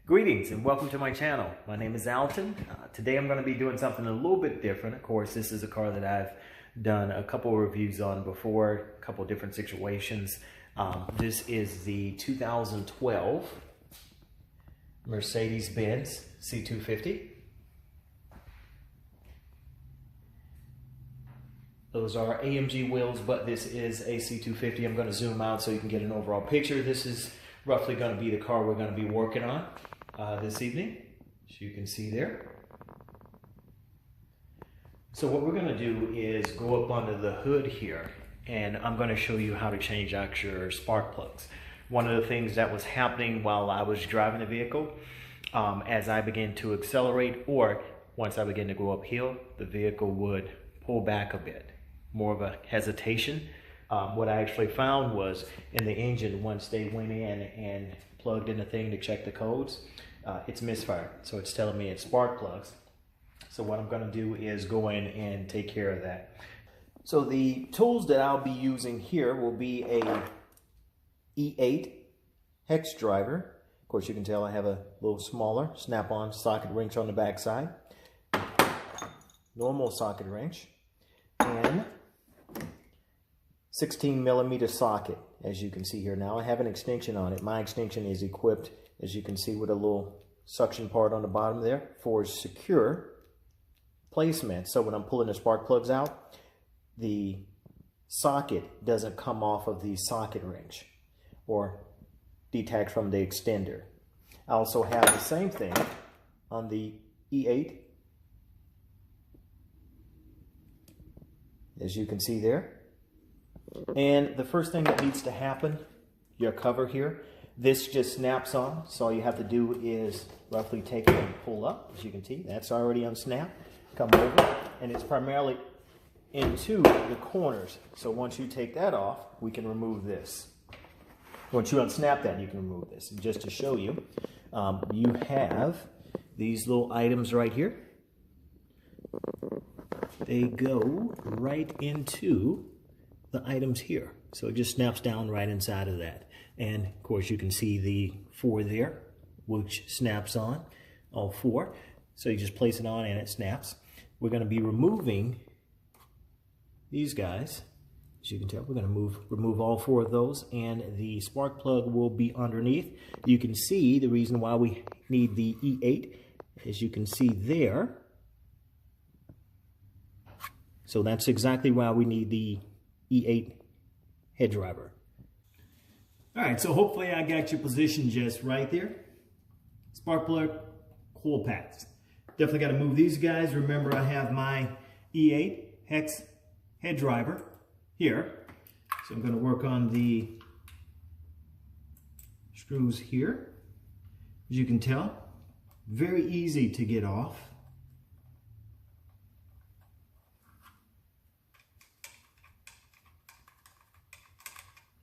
Greetings and welcome to my channel. My name is Alton. Today I'm going to be doing something a little bit different. Of course, this is a car that I've done a couple of reviews on before, a couple of different situations. This is the 2012 Mercedes-Benz C-250. Those are AMG wheels, but this is a C-250. I'm going to zoom out so you can get an overall picture. This is roughly going to be the car we're going to be working on this evening, as you can see there. So what we're going to do is go up under the hood here, and I'm going to show you how to change out your spark plugs. One of the things that was happening while I was driving the vehicle, as I began to accelerate, or once I began to go uphill, the vehicle would pull back a bit, more of a hesitation. What I actually found was in the engine, once they went in and plugged in the thing to check the codes, it's misfired. So it's telling me it's spark plugs. So what I'm going to do is go in and take care of that. So the tools that I'll be using here will be a E8 hex driver. Of course, you can tell I have a little smaller snap-on socket wrench on the back side, normal socket wrench, and 16mm socket, as you can see here. Now I have an extension on it. My extension is equipped, as you can see, with a little suction part on the bottom there for secure placement. So when I'm pulling the spark plugs out, the socket doesn't come off of the socket wrench or detach from the extender. I also have the same thing on the E8, as you can see there. And the first thing that needs to happen, your cover here, this just snaps on. So all you have to do is roughly take it and pull up. As you can see, that's already unsnapped. Come over, and it's primarily into the corners. So once you take that off, we can remove this. Once you unsnap that, you can remove this. And just to show you, you have these little items right here. They go right into the items here. So it just snaps down right inside of that. And of course you can see the 4 there, which snaps on, all 4. So you just place it on and it snaps. We're going to be removing these guys. As you can tell, we're going to remove all 4 of those, and the spark plug will be underneath. You can see the reason why we need the E8, as you can see there. So that's exactly why we need the E8 head driver. All right, so hopefully I got your position just right there. Spark plug, coil packs. Definitely got to move these guys. Remember, I have my E8 hex head driver here. So I'm going to work on the screws here. As you can tell, very easy to get off.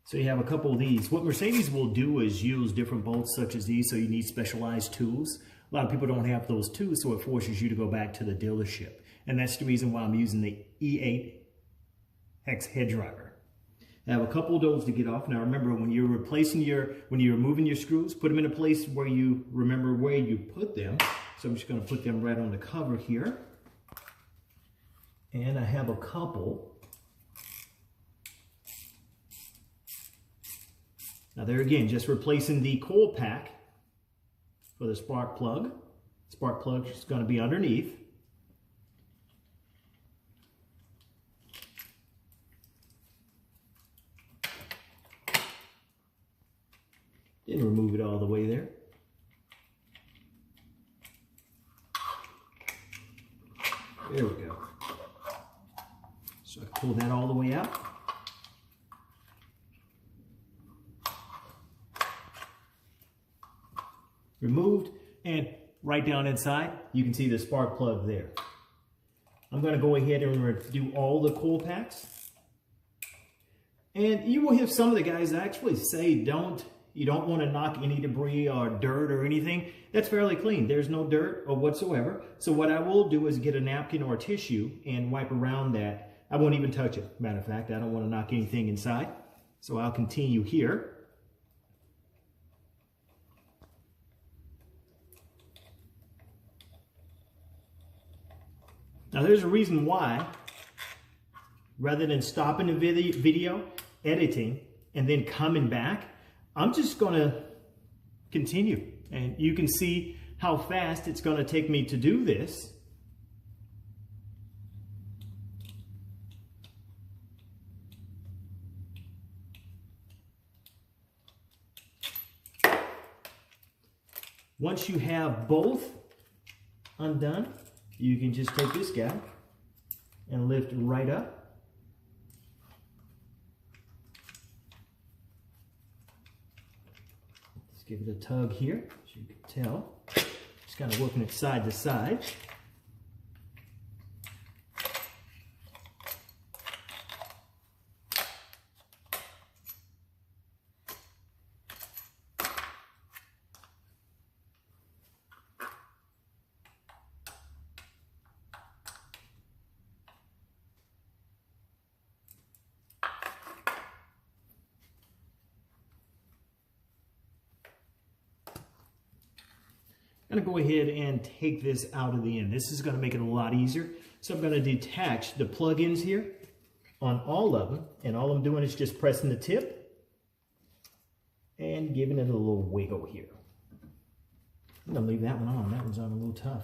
So you have a couple of these. What Mercedes will do is use different bolts such as these, so you need specialized tools. A lot of people don't have those tools, so it forces you to go back to the dealership. And that's the reason why I'm using the E8 hex head driver. I have a couple of those to get off. Now remember, when you're removing your screws, put them in a place where you remember where you put them. So I'm just going to put them right on the cover here. And I have a couple. Now there again, just replacing the coil pack for the spark plug. Spark plug is going to be underneath. Didn't remove it all the way there. There we go. So I pull that all the way out. Removed, and right down inside you can see the spark plug there. I'm going to go ahead and do all the coil packs, and you will hear some of the guys actually say you don't want to knock any debris or dirt or anything. That's fairly clean. There's no dirt or whatsoever. So what I will do is get a napkin or tissue and wipe around that. I won't even touch it. Matter of fact, I don't want to knock anything inside. So I'll continue here. Now there's a reason why, rather than stopping the video, editing, and then coming back, I'm just gonna continue. And you can see how fast it's gonna take me to do this. Once you have both undone, you can just take this guy and lift right up. Let's give it a tug here, as you can tell. Just kind of working it side to side. I'm going to go ahead and take this out of the end. This is going to make it a lot easier. So I'm going to detach the plug-ins here on all of them. And all I'm doing is just pressing the tip and giving it a little wiggle here. I'm going to leave that one on. That one's on a little tough.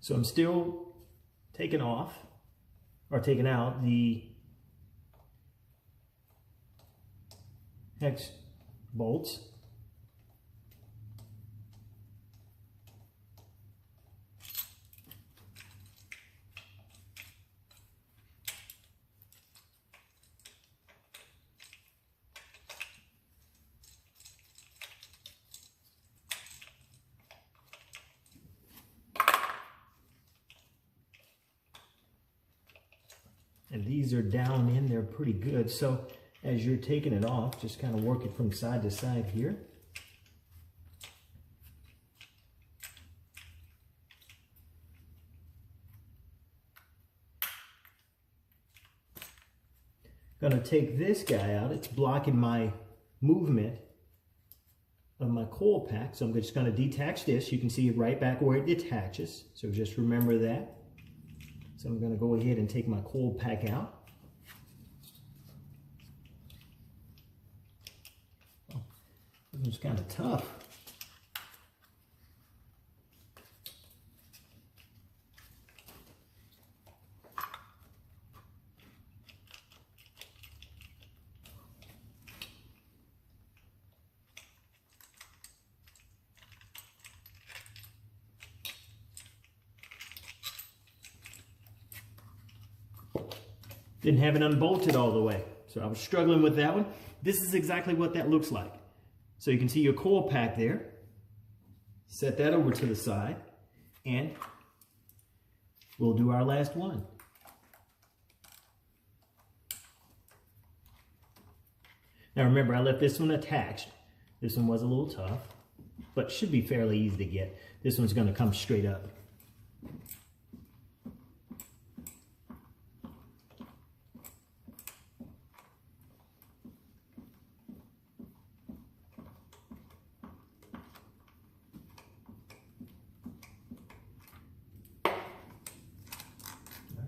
So I'm still taking off, or taking out the hex bolts. And these are down in there pretty good. So as you're taking it off, just kind of work it from side to side here. Gonna take this guy out. It's blocking my movement of my coil pack. So I'm just gonna detach this. You can see it right back where it detaches. So just remember that. So I'm going to go ahead and take my coil pack out. Oh, this was kind of tough. Didn't have it unbolted all the way, so I was struggling with that one. This is exactly what that looks like. So you can see your coil pack there. Set that over to the side, and we'll do our last one. Now remember, I left this one attached. This one was a little tough, but should be fairly easy to get. This one's going to come straight up.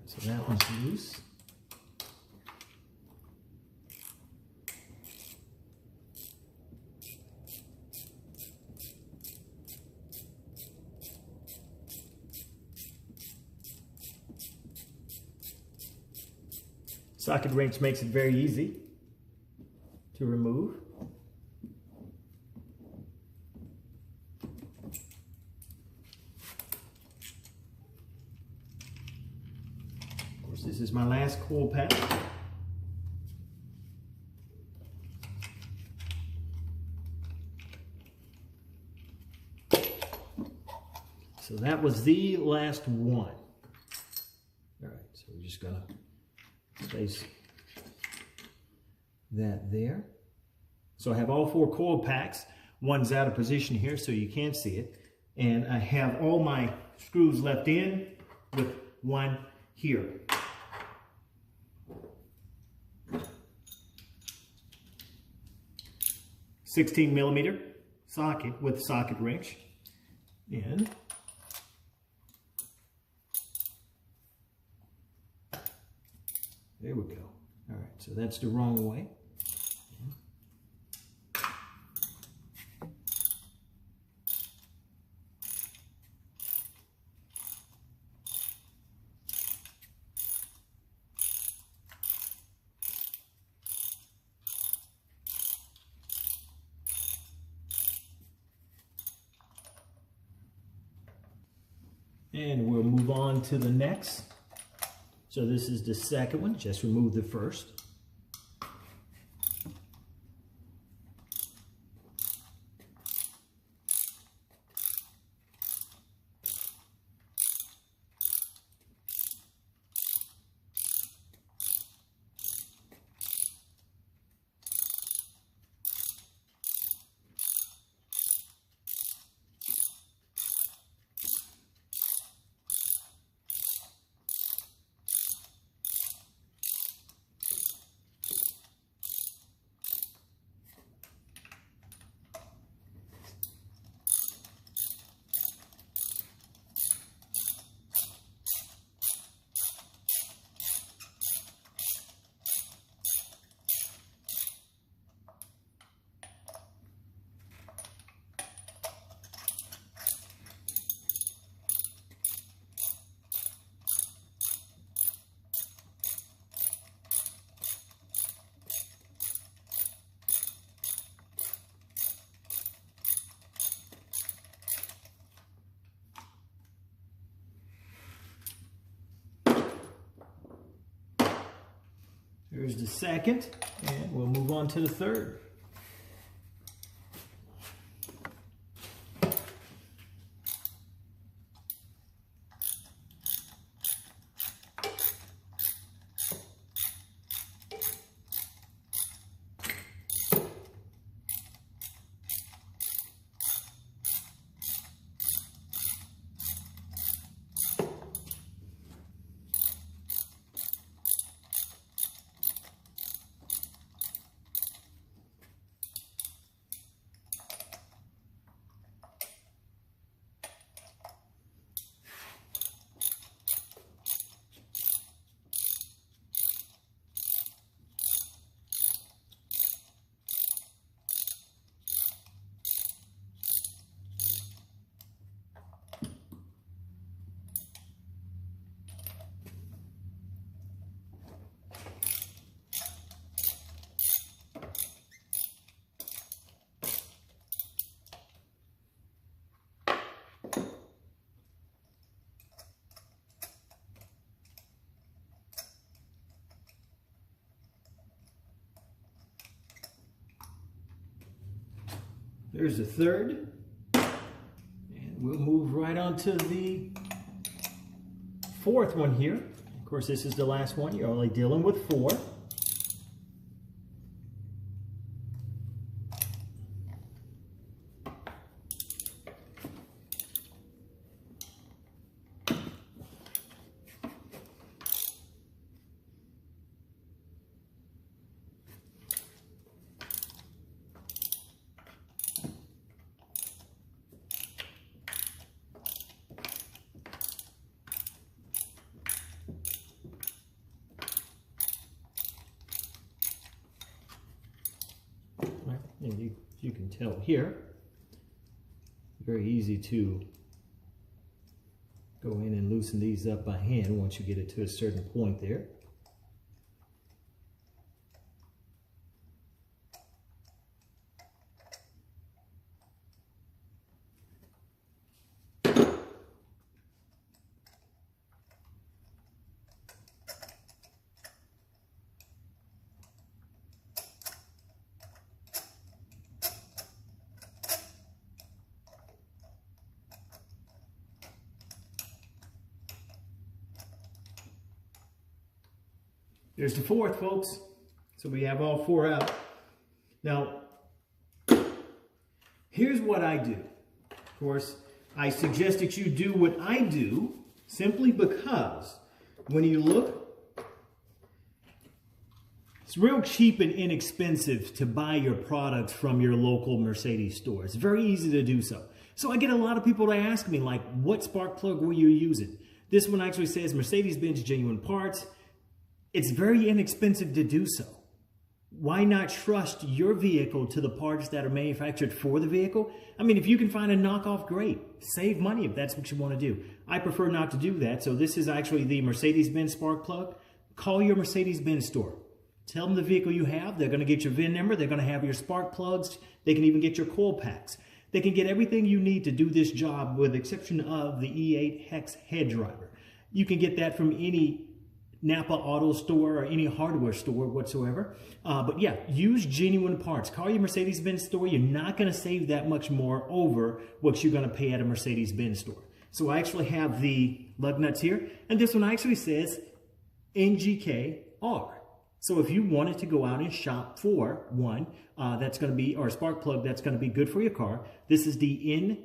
So that one's loose. Socket wrench makes it very easy to remove. This is my last coil pack. So that was the last one. All right, so we're just gonna place that there. So I have all 4 coil packs. One's out of position here so you can't see it. And I have all my screws left in with one here. $16mm socket with socket wrench. And there we go. All right, so that's the wrong way. And we'll move on to the next. So this is the second one. Just remove the first. Here's the second, and we'll move on to the third. There's the third, and we'll move right on to the fourth one here. Of course, this is the last one. You're only dealing with 4. And you can tell here, very easy to go in and loosen these up by hand once you get it to a certain point there. There's the fourth, folks. So we have all 4 out. Now, Here's what I do. Of course, I suggest that you do what I do simply because when you look, it's real cheap and inexpensive to buy your products from your local Mercedes store. It's very easy to do so. So I get a lot of people to ask me, like, what spark plug were you using? This one actually says Mercedes-Benz genuine parts. It's very inexpensive to do so. Why not trust your vehicle to the parts that are manufactured for the vehicle? I mean, if you can find a knockoff, great. Save money if that's what you want to do. I prefer not to do that. So this is actually the Mercedes-Benz spark plug. Call your Mercedes-Benz store. Tell them the vehicle you have. They're going to get your VIN number. They're going to have your spark plugs. They can even get your coil packs. They can get everything you need to do this job with the exception of the E8 hex head driver. You can get that from any Napa auto store or any hardware store whatsoever. But yeah, use genuine parts. Call your Mercedes-Benz store. You're not going to save that much more over what you're going to pay at a Mercedes-Benz store. So I actually have the lug nuts here. And this one actually says NGKR. So if you wanted to go out and shop for one that's going to be, or a spark plug that's going to be good for your car, this is the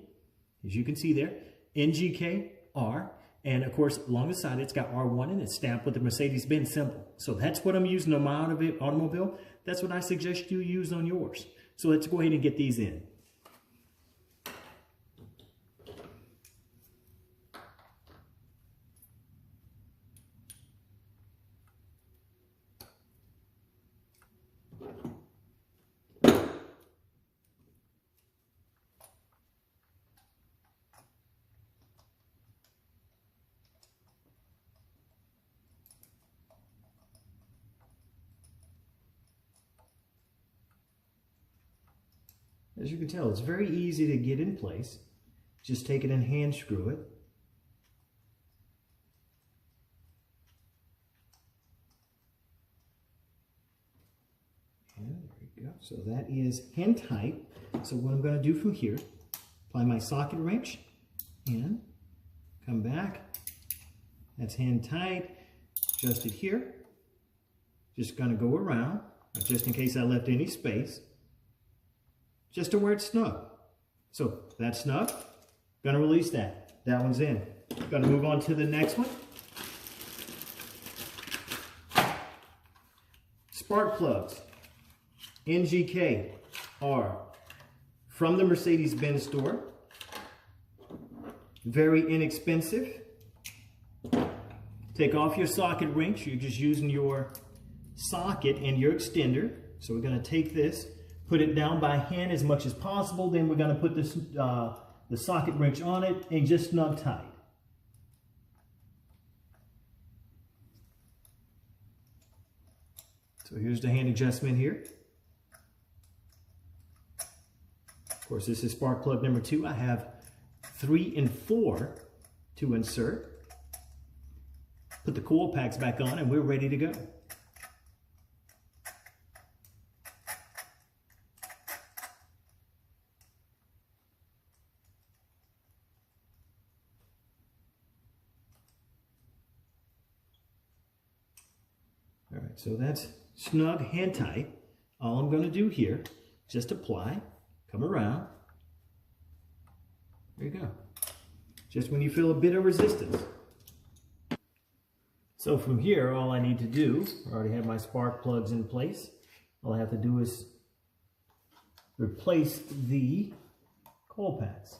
as you can see there, NGKR. And of course, along the side, it's got R1 and it's stamped with the Mercedes-Benz symbol. So that's what I'm using on my automobile. That's what I suggest you use on yours. So let's go ahead and get these in. As you can tell, it's very easy to get in place. Just take it and hand screw it. And there we go. So that is hand tight. So what I'm going to do from here, apply my socket wrench and come back. That's hand tight. Adjust it here. Just going to go around, just in case I left any space. Just to where it's snug. So that's snug. Gonna release that. That one's in. Gonna move on to the next one. Spark plugs. NGK are from the Mercedes-Benz store. Very inexpensive. Take off your socket wrench. You're just using your socket and your extender. So we're gonna take this, put it down by hand as much as possible. Then we're going to put this, the socket wrench on it and just snug tight. So here's the hand adjustment here. Of course, this is spark plug number 2. I have 3 and 4 to insert. Put the coil packs back on and we're ready to go. All right, so that's snug, hand tight. All I'm going to do here, just apply, come around. There you go. Just when you feel a bit of resistance. So from here, all I need to do, I already have my spark plugs in place. All I have to do is replace the coil packs.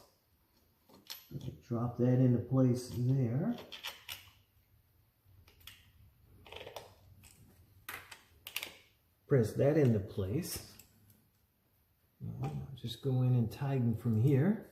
Drop that into place there. Press that into place. Just go in and tighten from here.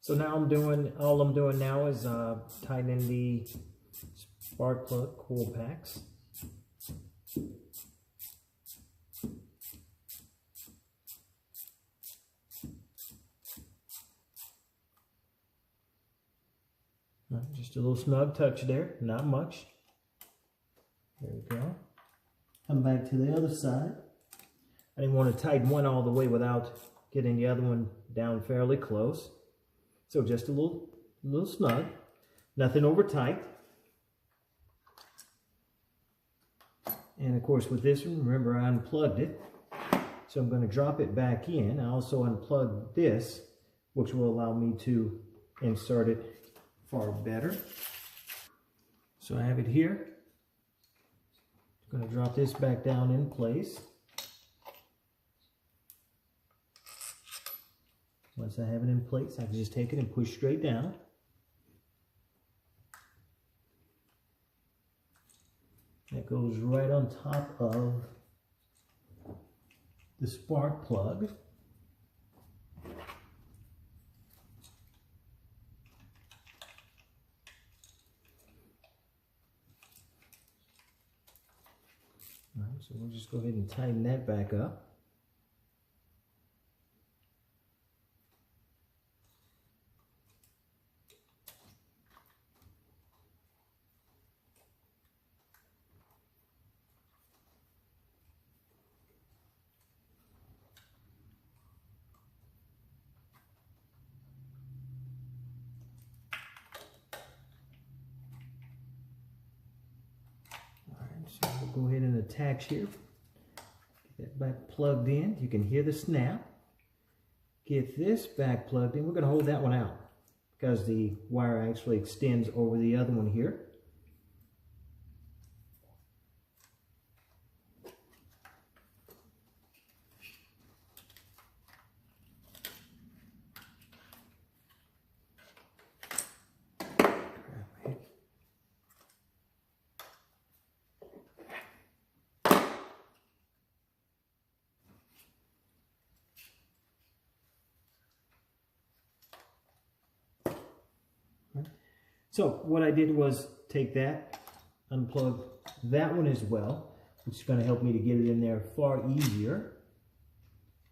So now all I'm doing now is tightening the spark plug coil packs. Just a little snug touch there, not much. There we go. Come back to the other side. I didn't want to tighten one all the way without getting the other one down fairly close. So just a little snug, nothing over tight. And of course with this one, remember I unplugged it. So I'm going to drop it back in. I also unplugged this, which will allow me to insert it far better. So I have it here. I'm going to drop this back down in place. Once I have it in place, I can just take it and push straight down. That goes right on top of the spark plug. All right, so we'll just go ahead and tighten that back up. So we'll go ahead and attach here. Get that back plugged in. You can hear the snap. Get this back plugged in. We're going to hold that one out because the wire actually extends over the other one here. So what I did was take that, unplug that one as well, which is going to help me to get it in there far easier.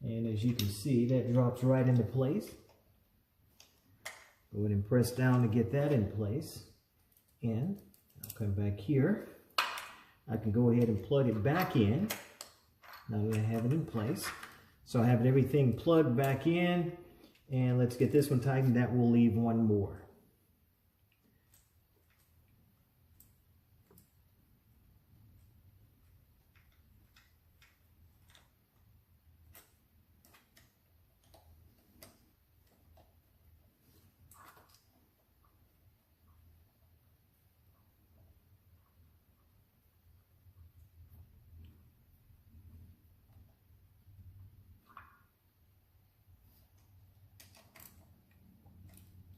And as you can see, that drops right into place. Go ahead and press down to get that in place. And I'll come back here. I can go ahead and plug it back in. Now that I have it in place. So I have everything plugged back in. And let's get this one tightened. That will leave one more.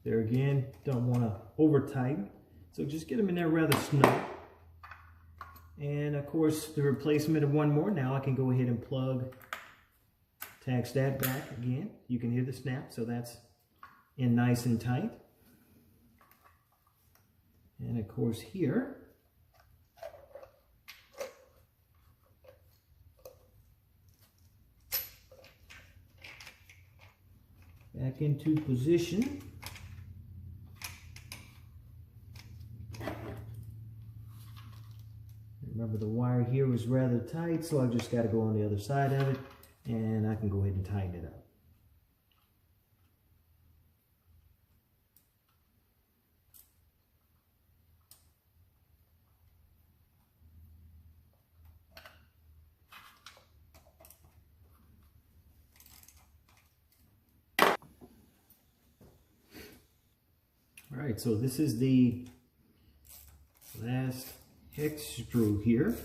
There again, don't want to over tighten, so just get them in there rather snug. And of course, the replacement of one more. Now I can go ahead and attach that back again. You can hear the snap, so that's in nice and tight. And of course here, back into position. Remember the wire here was rather tight, so I've just got to go on the other side of it, and I can go ahead and tighten it up. All right, so this is the last hex screw here.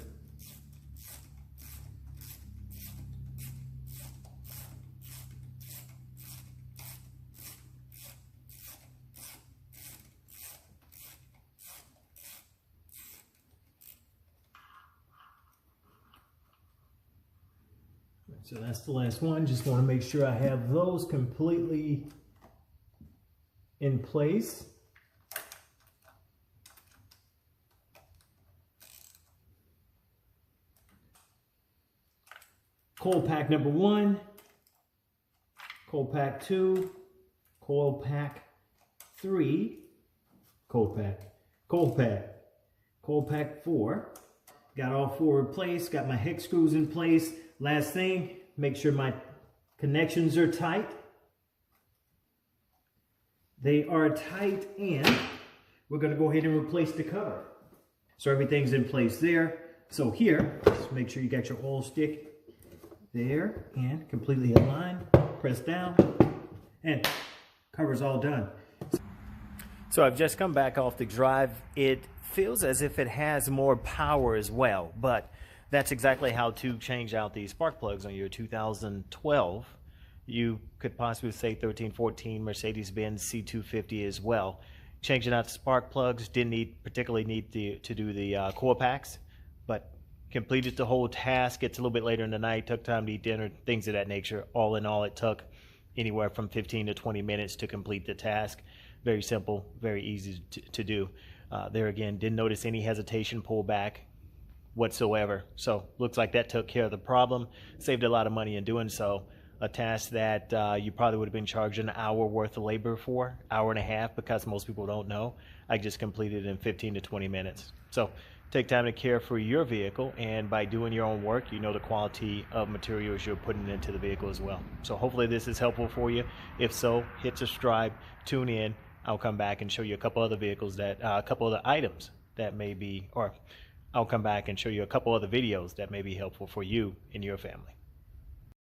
So that's the last one. Just want to make sure I have those completely in place. Coil pack number 1, coil pack 2, coil pack 3, coil pack 4. Got all 4 in place, got my hex screws in place. Last thing, make sure my connections are tight. They are tight, and we're going to go ahead and replace the cover. So everything's in place there. So here, just make sure you got your oil stick there and completely aligned. Press down, and cover's all done. So I've just come back off the drive. It feels as if it has more power as well, but that's exactly how to change out these spark plugs on your 2012. You could possibly say 13, 14 Mercedes-Benz C-250 as well. Changing out the spark plugs, didn't particularly need to do the coil packs, but completed the whole task. It's a little bit later in the night, took time to eat dinner, things of that nature. All in all, it took anywhere from 15 to 20 minutes to complete the task. Very simple, very easy to do. There again, didn't notice any hesitation, pullback whatsoever. So looks like that took care of the problem. Saved a lot of money in doing so. A task that you probably would have been charged an hour worth of labor for, hour and a half, because most people don't know. I just completed it in 15 to 20 minutes. So take time to care for your vehicle, and by doing your own work, you know the quality of materials you're putting into the vehicle as well. So hopefully this is helpful for you. If so, hit subscribe, tune in. I'll come back and show you a couple other vehicles that, a couple other items that may be, or I'll come back and show you a couple other videos that may be helpful for you and your family.